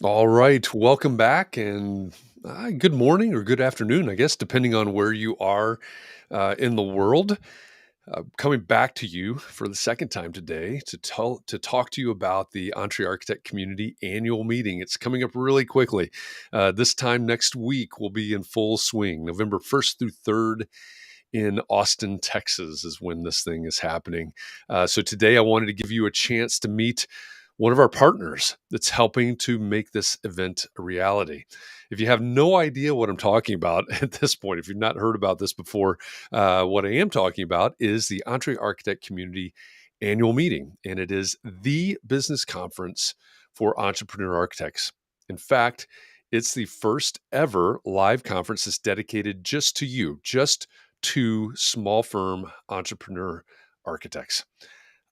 All right, welcome back, and good morning or good afternoon, I guess, depending on where you are in the world. Coming back to you for the second time today to talk to you about the EntreArchitect Community Annual Meeting. It's coming up really quickly. This time next week, we'll be in full swing. November 1st through 3rd in Austin, Texas, is when this thing is happening. So today, I wanted to give you a chance to meet one of our partners that's helping to make this event a reality. If you have no idea what I'm talking about at this point, if you've not heard about this before, what I am talking about is the EntreArchitect Community Annual Meeting, and it is the business conference for entrepreneur architects. In fact, it's the first ever live conference that's dedicated just to you, just to small firm entrepreneur architects.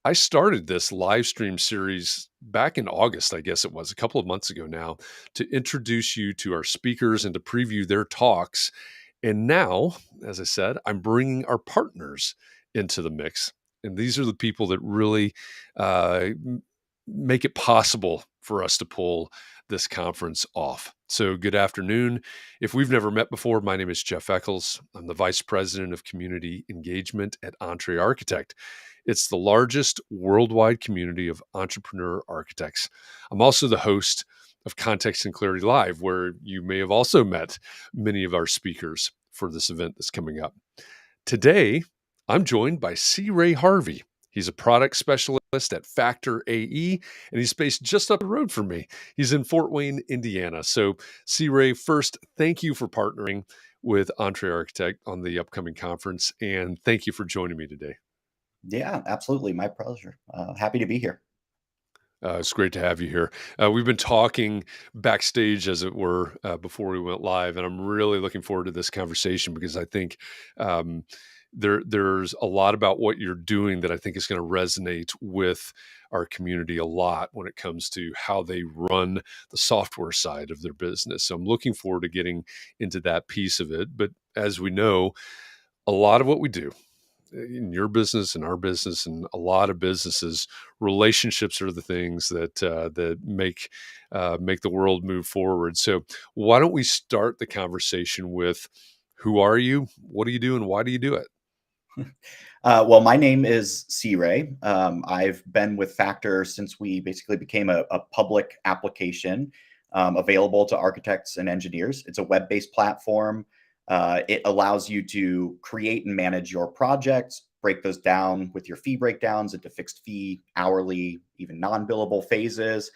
I started this live stream series back in August, I guess it was a couple of months ago now, to introduce you to our speakers and to preview their talks. And now, as I said, I'm bringing our partners into the mix. And these are the people that really make it possible for us to pull this conference off. So, good afternoon. If we've never met before, my name is Jeff Eccles. I'm the Vice President of Community Engagement at EntreArchitect. It's the largest worldwide community of entrepreneur architects. I'm also the host of Context and Clarity Live, where you may have also met many of our speakers for this event that's coming up. Today, I'm joined by C. Ray Harvey. He's a product specialist at Factor AE, and he's based just up the road from me. He's in Fort Wayne, Indiana. So, C. Ray, first, thank you for partnering with EntreArchitect on the upcoming conference, and thank you for joining me today. Yeah, absolutely. My pleasure. Happy to be here. It's great to have you here. We've been talking backstage, as it were, before we went live, and I'm really looking forward to this conversation because I think um, there's a lot about what you're doing that I think is going to resonate with our community a lot when it comes to how they run the software side of their business. So I'm looking forward to getting into that piece of it. But as we know, a lot of what we do in your business and our business and a lot of businesses, relationships are the things that make the world move forward. So why don't we start the conversation with who are you, what do you do, and why do you do it? Well, my name is C. Ray. I've been with Factor since we basically became a public application available to architects and engineers. It's a web-based platform. It allows you to create and manage your projects, break those down with your fee breakdowns into fixed fee, hourly, even non-billable phases,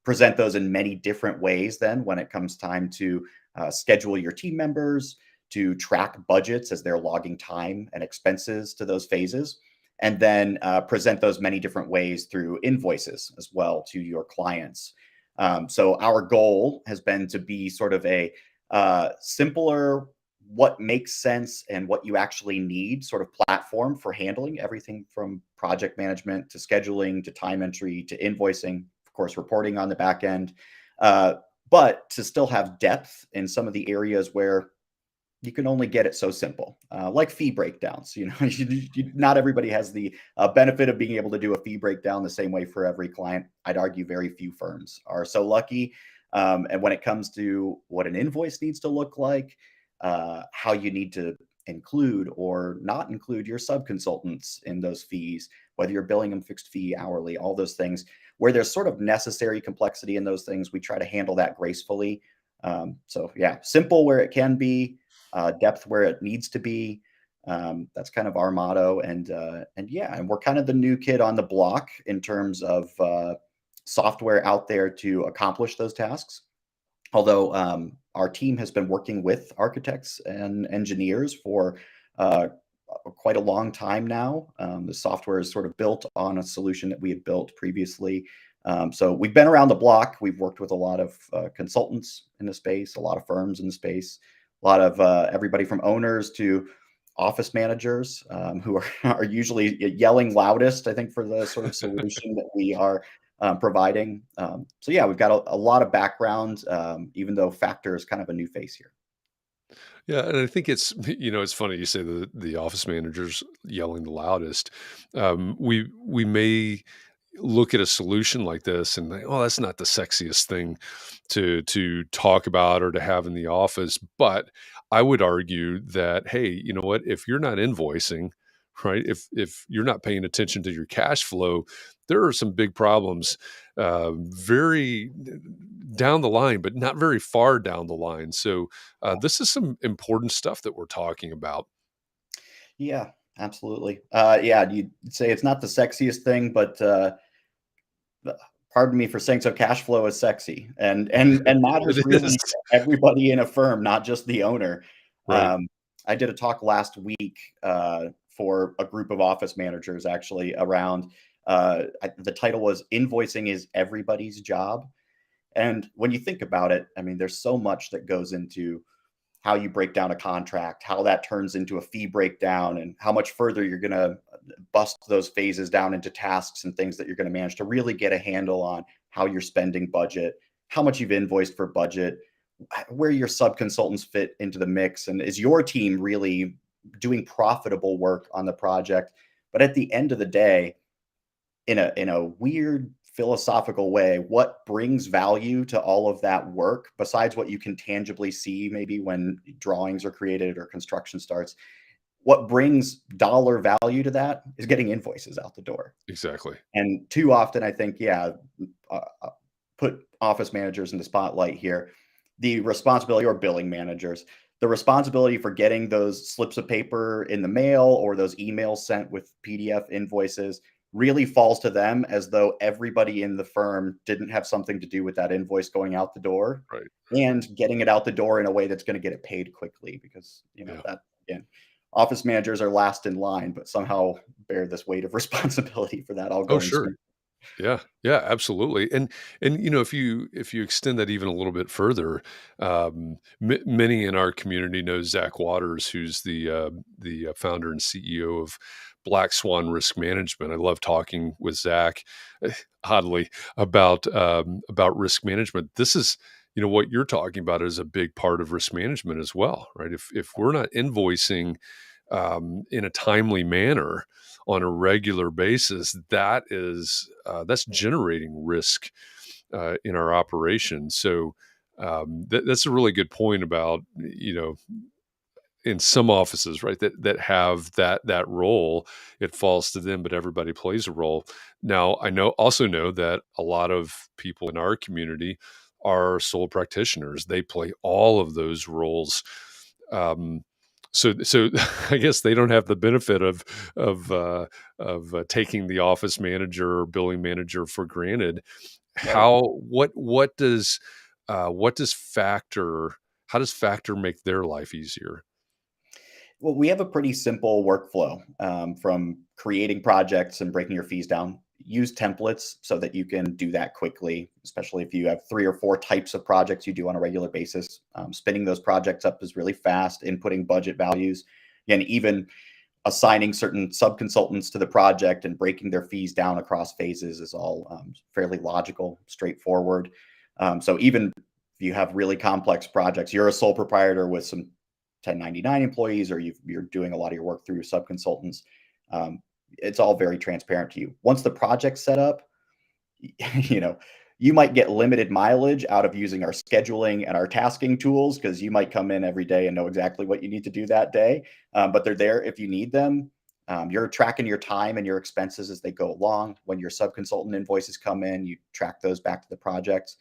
present those in many different ways then when it comes time to schedule your team members, to track budgets as they're logging time and expenses to those phases, and then present those many different ways through invoices as well to your clients. So our goal has been to be sort of a simpler, what makes sense and what you actually need sort of platform for handling everything from project management to scheduling to time entry to invoicing, of course, reporting on the back end, uh, but to still have depth in some of the areas where you can only get it so simple, like fee breakdowns. Not everybody has the benefit of being able to do a fee breakdown the same way for every client. I'd argue very few firms are so lucky. And when it comes to what an invoice needs to look like, how you need to include or not include your subconsultants in those fees, whether you're billing them fixed fee, hourly, all those things, where there's sort of necessary complexity in those things, we try to handle that gracefully. So yeah, simple where it can be, depth where it needs to be. That's kind of our motto, and yeah, and we're kind of the new kid on the block in terms of software out there to accomplish those tasks. Although our team has been working with architects and engineers for uh, quite a long time now. The software is sort of built on a solution that we had built previously. So we've been around the block. We've worked with a lot of consultants in the space, a lot of firms in the space, a lot of everybody from owners to office managers who are usually yelling loudest, I think, for the sort of solution that we are providing. So yeah, we've got a lot of background, even though Factor is kind of a new face here. Yeah, and I think it's it's funny you say the office managers yelling the loudest. We may look at a solution like this and think, oh, that's not the sexiest thing to talk about or to have in the office. But I would argue that, hey, you know what? If you're not invoicing, right? If you're not paying attention to your cash flow, there are some big problems very down the line, but not very far down the line. So this is some important stuff that we're talking about. Yeah, absolutely. Yeah, you'd say it's not the sexiest thing, but uh, pardon me for saying so. Cash flow is sexy, and matters It is really to everybody in a firm, not just the owner. right. Um, I did a talk last week for a group of office managers, actually, around. The title was "Invoicing is Everybody's Job," and when you think about it, I mean, there's so much that goes into how you break down a contract, how that turns into a fee breakdown, and how much further you're going to bust those phases down into tasks and things that you're going to manage to really get a handle on how you're spending budget, how much you've invoiced for budget, where your sub consultants fit into the mix, and is your team really doing profitable work on the project. But at the end of the day, in a weird philosophical way, what brings value to all of that work besides what you can tangibly see maybe when drawings are created or construction starts? What brings dollar value to that is getting invoices out the door. Exactly. And too often, I think, yeah, put office managers in the spotlight here. The responsibility, or billing managers, the responsibility for getting those slips of paper in the mail or those emails sent with PDF invoices really falls to them, as though everybody in the firm didn't have something to do with that invoice going out the door Right. and getting it out the door in a way that's going to get it paid quickly. Because, Yeah. that, again, office managers are last in line, but somehow bear this weight of responsibility for that all Oh, going sure. smooth. Yeah, yeah, absolutely. And if you extend that even a little bit further, many in our community know Zach Waters, who's the founder and CEO of Black Swan Risk Management. I love talking with Zach, oddly, about risk management. This is what you're talking about is a big part of risk management as well, right? If we're not invoicing in a timely manner on a regular basis, that's generating risk in our operation. So that's a really good point about in some offices, right, that have that role, it falls to them, but everybody plays a role. Now, I also know that a lot of people in our community are sole practitioners. They play all of those roles. Um, so I guess they don't have the benefit of uh, of taking the office manager or billing manager for granted. Right. What does factor? How does factor make their life easier? Well, we have a pretty simple workflow, from creating projects and breaking your fees down. Use templates so that you can do that quickly, especially if you have 3 or 4 types of projects you do on a regular basis. Spinning those projects up is really fast, inputting budget values, and even assigning certain sub consultants to the project and breaking their fees down across phases is all fairly logical, straightforward. So even if you have really complex projects, you're a sole proprietor with some 1099 employees, or you're doing a lot of your work through your sub consultants. Um, it's all very transparent to you. Once the project's set up, you know, you might get limited mileage out of using our scheduling and our tasking tools, because you might come in every day and know exactly what you need to do that day. But they're there if you need them. You're tracking your time and your expenses as they go along. When your sub consultant invoices come in, you track those back to the projects.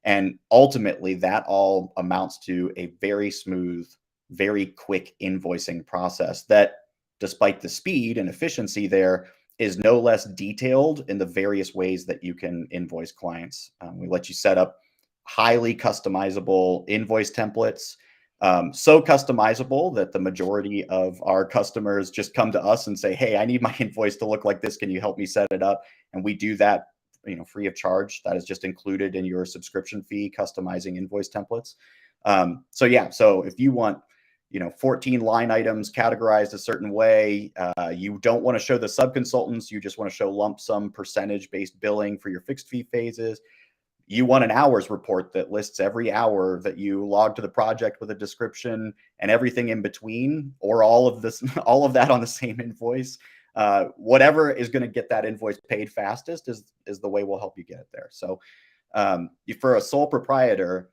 And ultimately, that all amounts to a very smooth, very quick invoicing process that, despite the speed and efficiency there, is no less detailed in the various ways that you can invoice clients. We let you set up highly customizable invoice templates, so customizable that the majority of our customers just come to us and say, "Hey, I need my invoice to look like this. Can you help me set it up?" And we do that, free of charge. That is just included in your subscription fee, customizing invoice templates. So yeah, so if you want 14 line items categorized a certain way. You don't want to show the sub-consultants. You just want to show lump sum percentage-based billing for your fixed fee phases. You want an hours report that lists every hour that you log to the project with a description and everything in between, or all of this, all of that on the same invoice. Whatever is going to get that invoice paid fastest is the way we'll help you get it there. So for a sole proprietor,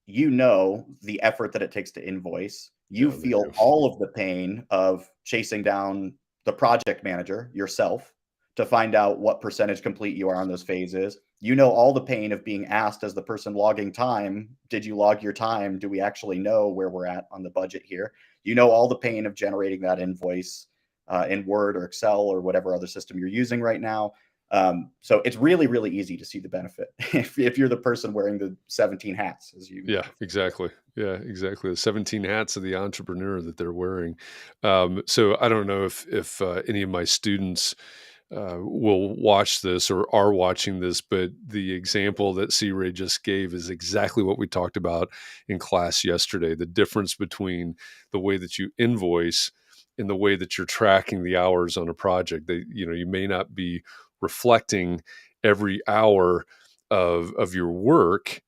you know the effort that it takes to invoice. You Yeah, they feel do. all of the pain of chasing down the project manager yourself to find out what percentage complete you are on those phases. You know all the pain of being asked as the person logging time, did you log your time? Do we actually know where we're at on the budget here? You know all the pain of generating that invoice in Word or Excel or whatever other system you're using right now. So it's really, really easy to see the benefit if you're the person wearing the 17 hats, as you Yeah, refer to it. exactly. Yeah, exactly. The 17 hats of the entrepreneur that they're wearing. So I don't know if any of my students will watch this or are watching this, but the example that C. Ray just gave is exactly what we talked about in class yesterday. The difference between the way that you invoice and the way that you're tracking the hours on a project. You may not be reflecting every hour of your work,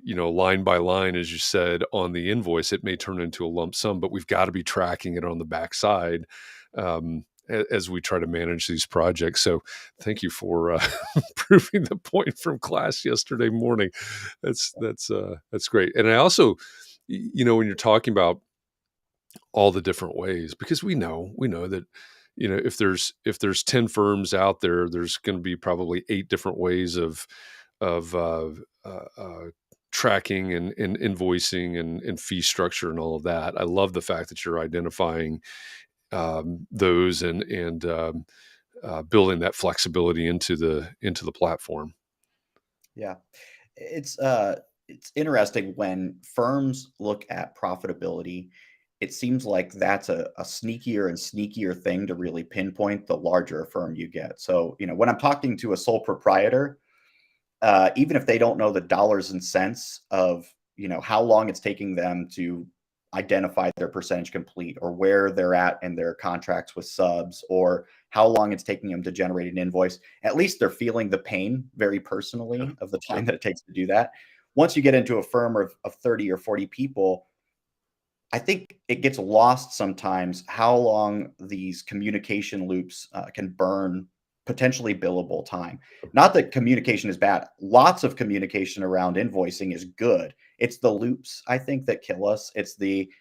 line by line, as you said, on the invoice. It may turn into a lump sum, but we've got to be tracking it on the backside as we try to manage these projects. So thank you for proving the point from class yesterday morning. That's great. And I also, when you're talking about all the different ways, because we know that if there's 10 firms out there, there's going to be probably 8 different ways of tracking and invoicing and fee structure and all of that. I love the fact that you're identifying those and building that flexibility into the platform. Yeah. It's interesting when firms look at profitability, it seems like that's a sneakier and sneakier thing to really pinpoint the larger a firm you get. So, when I'm talking to a sole proprietor, even if they don't know the dollars and cents of how long it's taking them to identify their percentage complete or where they're at in their contracts with subs or how long it's taking them to generate an invoice, at least they're feeling the pain very Yeah. personally of the Yeah. time that it takes to do that. Once you get into a firm of 30 or 40 people, I think it gets lost sometimes how long these communication loops can burn potentially billable time. Not that communication is bad. Lots of communication around invoicing is good. It's the loops, I think, that kill us. It's the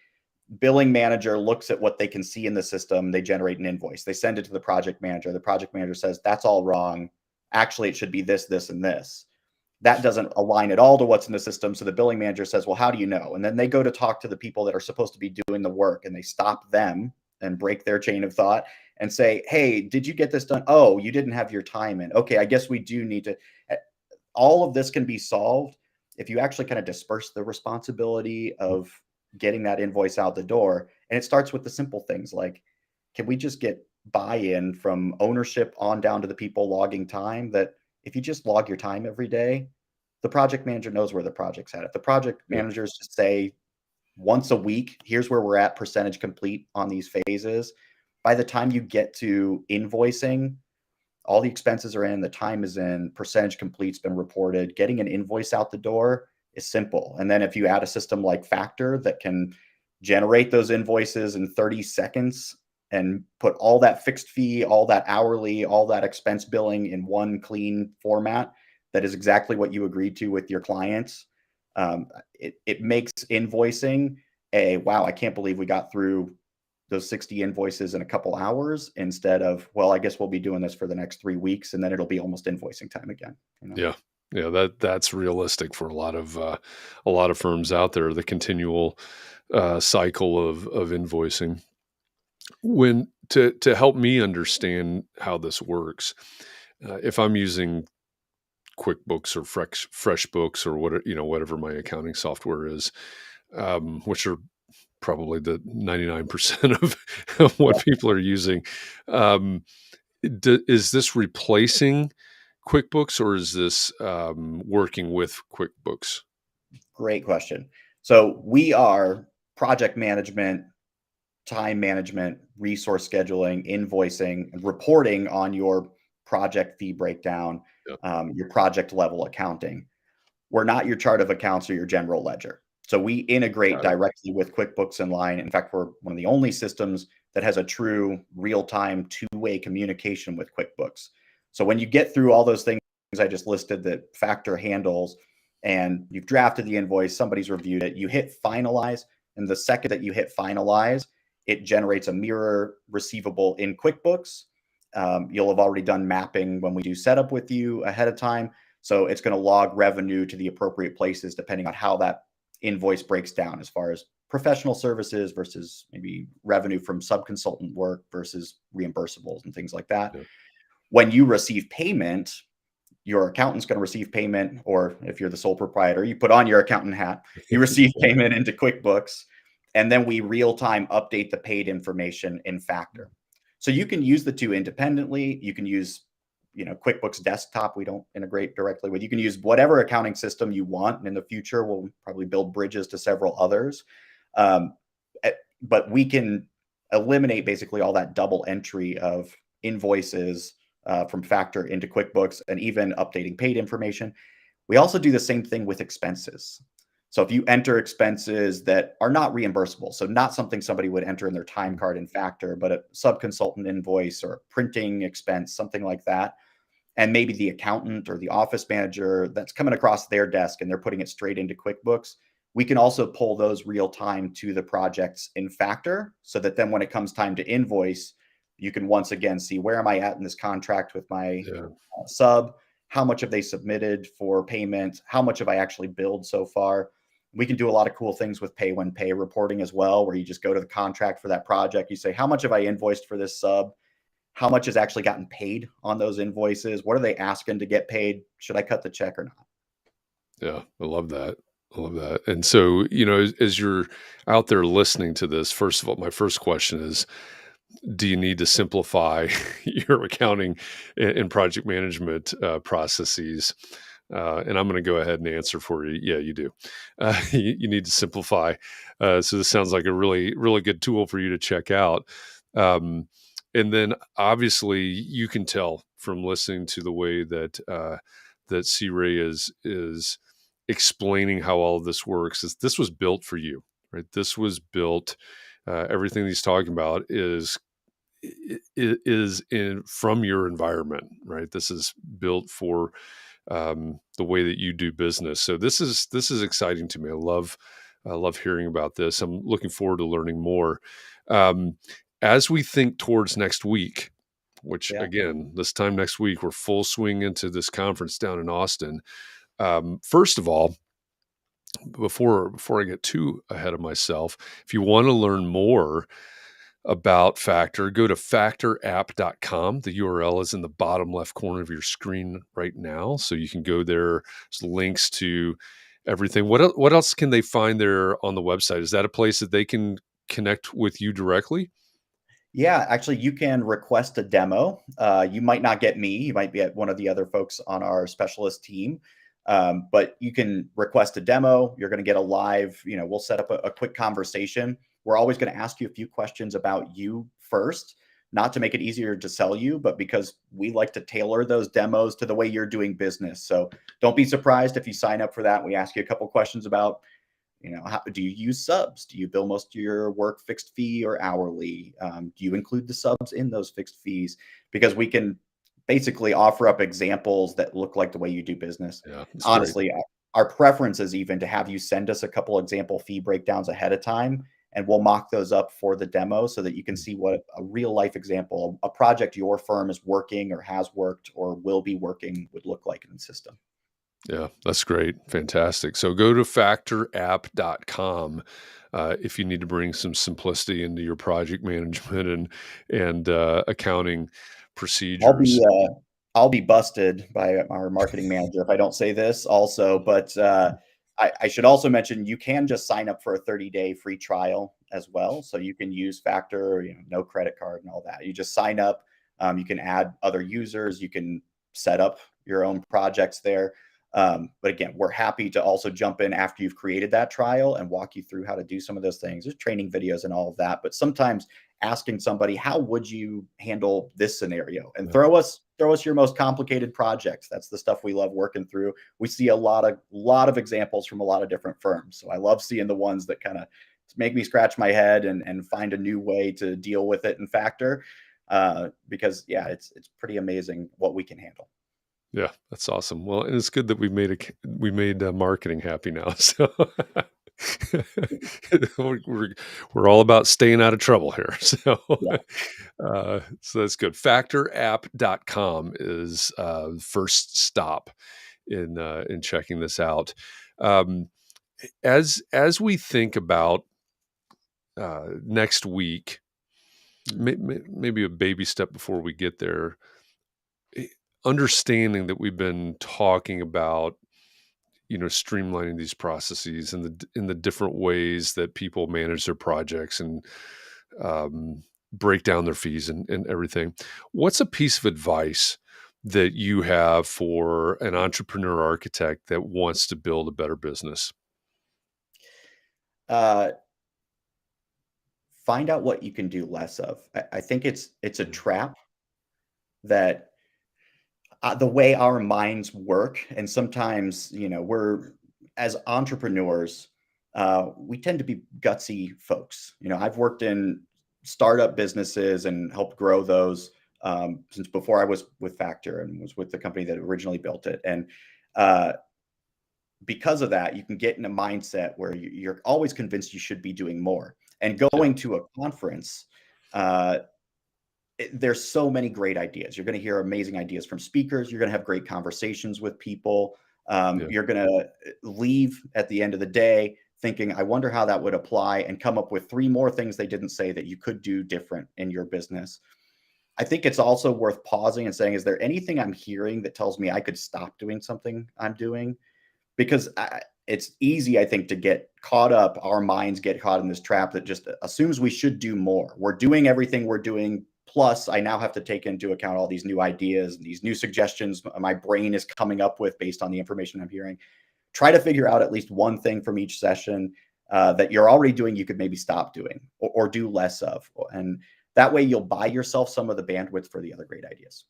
billing manager looks at what they can see in the system. They generate an invoice. They send it to the project manager. The project manager says, that's all wrong. Actually, it should be this, this, and this. That doesn't align at all to what's in the system. So the billing manager says, well, how do you know? And then they go to talk to the people that are supposed to be doing the work and they stop them and break their chain of thought and say, hey, did you get this done? Oh, you didn't have your time in. Okay, I guess we do need to. All of this can be solved if you actually kind of disperse the responsibility of getting that invoice out the door. And it starts with the simple things like, can we just get buy-in from ownership on down to the people logging time, that if you just log your time every day, the project manager knows where the project's at. If the project Yeah. managers just say once a week, here's where we're at percentage complete on these phases, by the time you get to invoicing, all the expenses are in, the time is in, percentage complete's been reported. Getting an invoice out the door is simple. And then if you add a system like Factor that can generate those invoices in 30 seconds and put all that fixed fee, all that hourly, all that expense billing in one clean format that is exactly what you agreed to with your clients, it makes invoicing a wow, I can't believe we got through those 60 invoices in a couple hours instead of, well, I guess we'll be doing this for the next 3 weeks and then it'll be almost invoicing time again. Yeah. Yeah, that's realistic for a lot of firms out there, the continual cycle of invoicing. When to help me understand how this works, if I'm using QuickBooks or FreshBooks or whatever my accounting software is, which are probably the 99% of what people are using. Um, is this replacing QuickBooks or is this working with QuickBooks? Great question. So we are project management, time management, resource scheduling, invoicing, and reporting on your project fee breakdown, Yeah, your project level accounting. We're not your chart of accounts or your general ledger. So we integrate got it. directly with QuickBooks Online. In fact, we're one of the only systems that has a true real-time two-way communication with QuickBooks. So when you get through all those things I just listed that Factor handles, and you've drafted the invoice, somebody's reviewed it, you hit finalize, and the second that you hit finalize, it generates a mirror receivable in QuickBooks. You'll have already done mapping when we do setup with you ahead of time. So it's going to log revenue to the appropriate places depending on how that invoice breaks down as far as professional services versus maybe revenue from subconsultant work versus reimbursables and things like that. Yeah. When you receive payment, your accountant's going to receive payment, or if you're the sole proprietor, you put on your accountant hat, you receive payment into QuickBooks, and then we real-time update the paid information in Factor. So you can use the two independently. You can use, QuickBooks Desktop. We don't integrate directly with. You can use whatever accounting system you want, and in the future, we'll probably build bridges to several others. But we can eliminate basically all that double entry of invoices from Factor into QuickBooks, and even updating paid information. We also do the same thing with expenses. So if you enter expenses that are not reimbursable, so not something somebody would enter in their time card in Factor, but a subconsultant invoice or a printing expense, something like that, and maybe the accountant or the office manager that's coming across their desk and they're putting it straight into QuickBooks, we can also pull those real time to the projects in Factor, so that then when it comes time to invoice, you can once again see, where am I at in this contract with my Yeah. sub? How much have they submitted for payment? How much have I actually billed so far? We can do a lot of cool things with pay when pay reporting as well, where you just go to the contract for that project. You say, how much have I invoiced for this sub? How much has actually gotten paid on those invoices? What are they asking to get paid? Should I cut the check or not? Yeah. I love that. I love that. And so, as you're out there listening to this, first of all, my first question is, do you need to simplify your accounting and project management processes? And I'm going to go ahead and answer for you. Yeah, you do. You need to simplify. So this sounds like a really, really good tool for you to check out. And then obviously you can tell from listening to the way that C Ray is explaining how all of this works, is this was built for you, right? This was built. Everything he's talking about is in from your environment, right? This is built for the way that you do business. So this is exciting to me. I love hearing about this. I'm looking forward to learning more. Um, as we think towards next week, which Yeah. again, this time next week, we're full swing into this conference down in Austin. First of all, before I get too ahead of myself, if you want to learn more about Factor, go to factorapp.com. The URL is in the bottom left corner of your screen right now. So you can go there. There's links to everything. What else can they find there on the website? Is that a place that they can connect with you directly? Yeah, actually, you can request a demo. You might not get me. You might be at one of the other folks on our specialist team. But you can request a demo. You're going to get a live, we'll set up a quick conversation. We're always going to ask you a few questions about you first, not to make it easier to sell you, but because we like to tailor those demos to the way you're doing business. So don't be surprised if you sign up for that. We ask you a couple questions about, how do you use subs? Do you bill most of your work fixed fee or hourly? Do you include the subs in those fixed fees? Because we can basically offer up examples that look like the way you do business. Yeah, that's great. Honestly, our preference is even to have you send us a couple example fee breakdowns ahead of time, and we'll mock those up for the demo so that you can see what a real life example, a project your firm is working or has worked or will be working, would look like in the system. Yeah, that's great. Fantastic. So go to factorapp.com if you need to bring some simplicity into your project management and accounting I'll be procedures. uh, I'll be busted by our marketing manager if I don't say this also, but I should also mention you can just sign up for a 30-day free trial as well. So you can use Factor, no credit card and all that. You just sign up. You can add other users. You can set up your own projects there. But again, we're happy to also jump in after you've created that trial and walk you through how to do some of those things. There's training videos and all of that. But sometimes asking somebody, how would you handle this scenario? And Yeah. throw us your most complicated projects. That's the stuff we love working through. We see a lot of examples from a lot of different firms. So I love seeing the ones that kind of make me scratch my head and find a new way to deal with it in Factor. Because yeah, it's pretty amazing what we can handle. Yeah, that's awesome. Well, and it's good that we made marketing happy now. So we're we're all about staying out of trouble here. Yeah. So that's good. Factorapp.com is first stop in checking this out. Um, as we think about next week, maybe a baby step before we get there, eh, understanding that we've been talking about, streamlining these processes and in the different ways that people manage their projects and um, break down their fees and everything. What's a piece of advice that you have for an entrepreneur architect that wants to build a better business? Uh, find out what you can do less of. I think it's a Mm, trap that the way our minds work, and sometimes we're as entrepreneurs, we tend to be gutsy folks. I've worked in startup businesses and helped grow those since before I was with Factor and was with the company that originally built it. And uh, because of that, you can get in a mindset where you're always convinced you should be doing more. And yeah, going to a conference, uh, there's so many great ideas. You're going to hear amazing ideas from speakers. You're going to have great conversations with people. yeah, You're going to leave at the end of the day thinking, I wonder how that would apply, and come up with three more things they didn't say that you could do different in your business. I think it's also worth pausing and saying, is there anything I'm hearing that tells me I could stop doing something I'm doing? Because it's easy, I think, to get caught up. Our minds get caught in this trap that just assumes we should do more. We're doing everything we're doing. Plus, I now have to take into account all these new ideas and these new suggestions my brain is coming up with based on the information I'm hearing. Try to figure out at least one thing from each session that you're already doing, you could maybe stop doing or do less of. And that way you'll buy yourself some of the bandwidth for the other great ideas.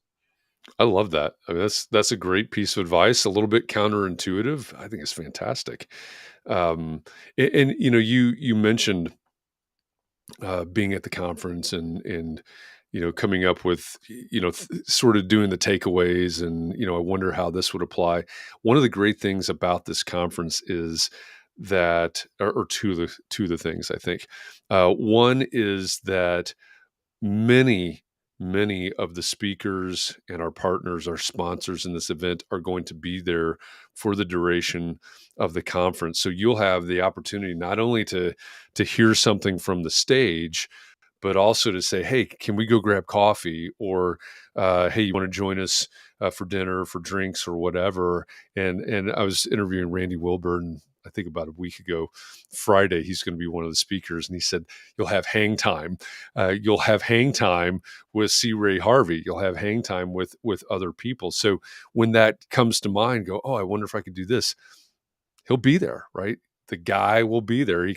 I love that. I mean, that's a great piece of advice. A little bit counterintuitive. I think it's fantastic. And you mentioned being at the conference and coming up with sort of doing the takeaways, and I wonder how this would apply. One of the great things about this conference is that, or two of the things I think. One is that many many of the speakers and our partners, our sponsors in this event, are going to be there for the duration of the conference, so you'll have the opportunity not only to hear something from the stage, but also to say, hey, can we go grab coffee? Or hey, you want to join us for dinner, for drinks, or whatever? And I was interviewing Randy Wilburn, I think about a week ago. Friday, he's going to be one of the speakers, and he said you'll have hang time. You'll have hang time with C. Ray Harvey. You'll have hang time with other people. So when that comes to mind, go, oh, I wonder if I could do this. He'll be there, right? The guy will be there. He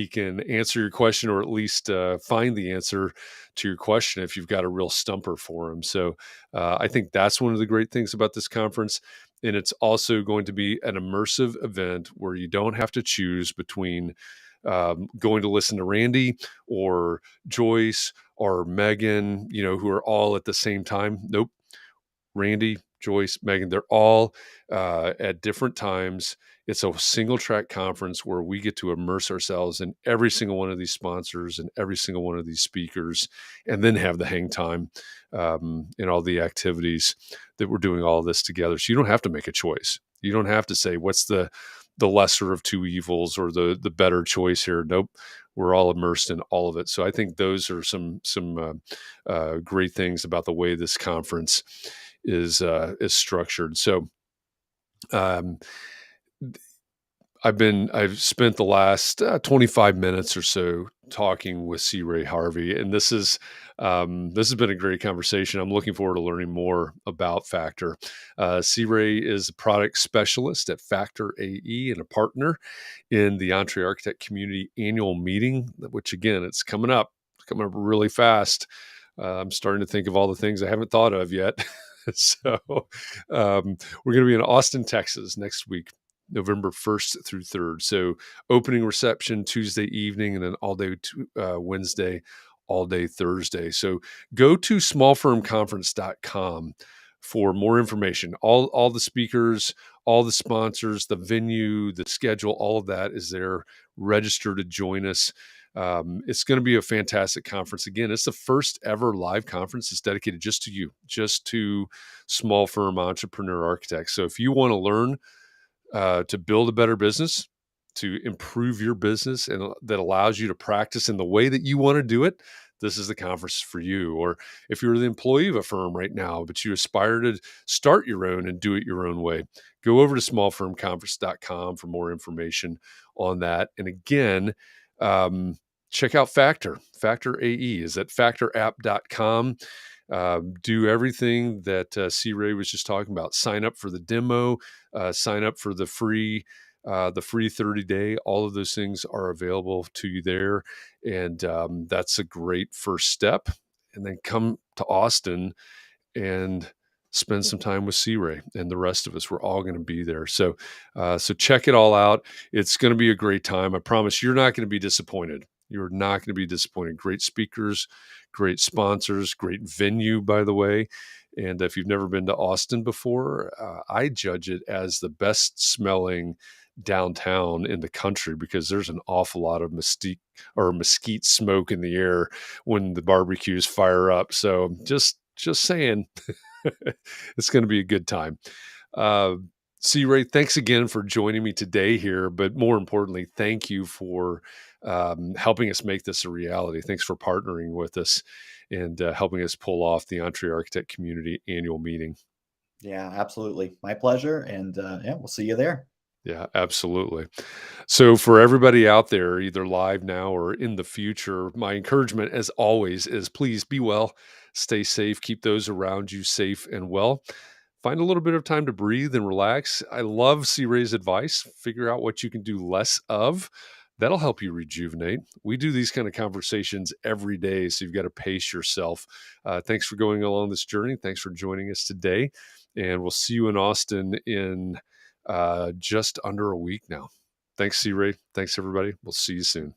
can answer your question, or at least find the answer to your question if you've got a real stumper for him. So I think that's one of the great things about this conference. And it's also going to be an immersive event where you don't have to choose between going to listen to Randy or Joyce or Megan, who are all at the same time. Nope. Randy, Joyce, Megan, they're all at different times. It's a single track conference where we get to immerse ourselves in every single one of these sponsors and every single one of these speakers, and then have the hang time and all the activities that we're doing all of this together. So you don't have to make a choice. You don't have to say what's the lesser of two evils or the better choice here. Nope, we're all immersed in all of it. So I think those are some great things about the way this conference is structured. So um, I've spent the last 25 minutes or so talking with C. Ray Harvey, and this has been a great conversation. I'm looking forward to learning more about Factor. C. Ray is a product specialist at Factor AE and a partner in the EntreArchitect Community Annual Meeting, which again, it's coming up really fast. I'm starting to think of all the things I haven't thought of yet. So we're going to be in Austin, Texas next week, November 1st through 3rd. So opening reception Tuesday evening, and then all day Wednesday, all day Thursday. So go to smallfirmconference.com for more information. All the speakers, all the sponsors, the venue, the schedule, all of that is there. Register to join us. It's going to be a fantastic conference. Again, it's the first ever live conference. It's dedicated just to you, just to small firm entrepreneur architects. So if you want to learn to build a better business, to improve your business, and that allows you to practice in the way that you want to do it, this is the conference for you. Or if you're the employee of a firm right now, but you aspire to start your own and do it your own way, go over to smallfirmconference.com for more information on that. And again, check out Factor AE is at factorapp.com. Do everything that C. Ray was just talking about. Sign up for the demo, sign up for the free 30-day. All of those things are available to you there, and that's a great first step. And then come to Austin and spend some time with C. Ray and the rest of us. We're all going to be there. So check it all out. It's going to be a great time. I promise you're not going to be disappointed. You're not going to be disappointed. Great speakers, great sponsors, great venue, by the way. And if you've never been to Austin before, I judge it as the best smelling downtown in the country because there's an awful lot of mesquite smoke in the air when the barbecues fire up. So just saying, it's going to be a good time. Uh, C. Ray, thanks again for joining me today here. But more importantly, thank you for helping us make this a reality. Thanks for partnering with us and helping us pull off the EntreArchitect Community Annual Meeting. Yeah, absolutely. My pleasure. And yeah, we'll see you there. Yeah, absolutely. So, for everybody out there, either live now or in the future, my encouragement, as always, is please be well, stay safe, keep those around you safe and well. Find a little bit of time to breathe and relax. I love C. Ray's advice. Figure out what you can do less of. That'll help you rejuvenate. We do these kind of conversations every day, so you've got to pace yourself. Thanks for going along this journey. Thanks for joining us today. And we'll see you in Austin in just under a week now. Thanks, C. Ray. Thanks, everybody. We'll see you soon.